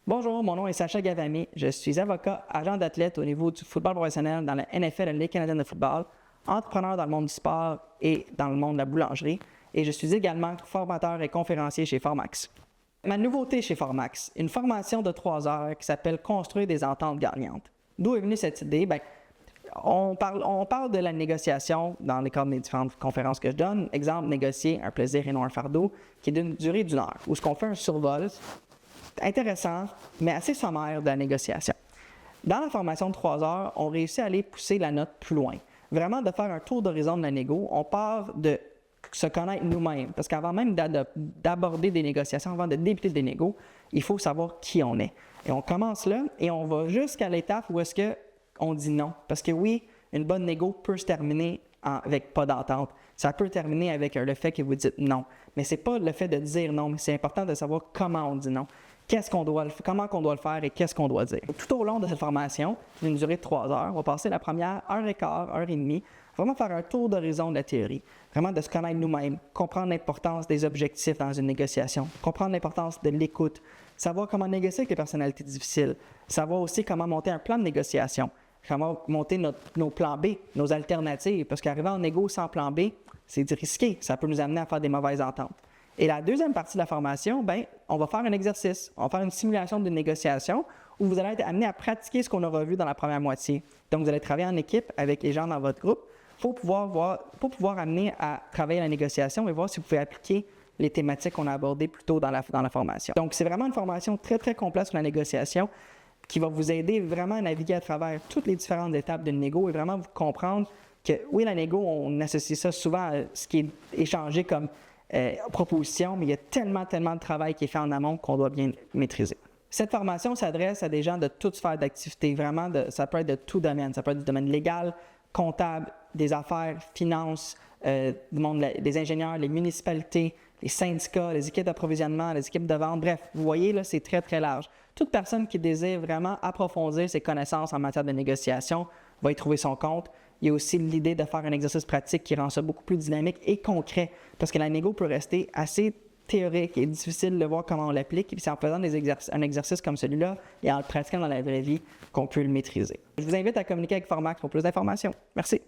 Bonjour, mon nom est Sacha Gavami. Je suis avocat, agent d'athlète au niveau du football professionnel dans la NFL, la Ligue canadienne de football, entrepreneur dans le monde du sport et dans le monde de la boulangerie. Et je suis également formateur et conférencier chez Formax. Ma nouveauté chez Formax, une formation de 3 heures qui s'appelle « Construire des ententes gagnantes ». D'où est venue cette idée? On parle de la négociation dans les cadres des différentes conférences que je donne. Exemple, négocier un plaisir et non un fardeau, qui est d'une durée d'1 heure, où ce qu'on fait un survol intéressant, mais assez sommaire de la négociation. Dans la formation de 3 heures, on réussit à aller pousser la note plus loin. Vraiment de faire un tour d'horizon de la négo, on part de se connaître nous-mêmes. Parce qu'avant même d'aborder des négociations, avant de débuter des négos, il faut savoir qui on est. Et on commence là et on va jusqu'à l'étape où est-ce qu'on dit non. Parce que oui, une bonne négo peut se terminer avec pas d'entente. Ça peut terminer avec le fait que vous dites non. Mais ce n'est pas le fait de dire non, mais c'est important de savoir comment on dit non. Comment on doit le faire et qu'est-ce qu'on doit dire. Tout au long de cette formation, qui d'une durée de 3 heures, on va passer la première 1h15, 1h30, vraiment faire un tour d'horizon de la théorie, vraiment de se connaître nous-mêmes, comprendre l'importance des objectifs dans une négociation, comprendre l'importance de l'écoute, savoir comment négocier avec les personnalités difficiles, savoir aussi comment monter un plan de négociation, comment monter nos plans B, nos alternatives, parce qu'arriver en négo sans plan B, c'est risqué, ça peut nous amener à faire des mauvaises ententes. Et la deuxième partie de la formation, on va faire un exercice, on va faire une simulation de négociation où vous allez être amené à pratiquer ce qu'on aura vu dans la première moitié. Donc, vous allez travailler en équipe avec les gens dans votre groupe pour pouvoir amener à travailler la négociation et voir si vous pouvez appliquer les thématiques qu'on a abordées plus tôt dans la formation. Donc, c'est vraiment une formation très, très complète sur la négociation qui va vous aider vraiment à naviguer à travers toutes les différentes étapes d'une négo et vraiment vous comprendre que, oui, la négo, on associe ça souvent à ce qui est échangé comme proposition, mais il y a tellement de travail qui est fait en amont qu'on doit bien maîtriser. Cette formation s'adresse à des gens de toutes sphères d'activité, vraiment, ça peut être de tout domaine. Ça peut être du domaine légal, comptable, des affaires, finances, des ingénieurs, les municipalités, les syndicats, les équipes d'approvisionnement, les équipes de vente. Bref, vous voyez, là, c'est très, très large. Toute personne qui désire vraiment approfondir ses connaissances en matière de négociation va y trouver son compte. Il y a aussi l'idée de faire un exercice pratique qui rend ça beaucoup plus dynamique et concret, parce que la négo peut rester assez théorique et difficile de voir comment on l'applique, et c'est en faisant un exercice comme celui-là et en le pratiquant dans la vraie vie qu'on peut le maîtriser. Je vous invite à communiquer avec Formax pour plus d'informations. Merci.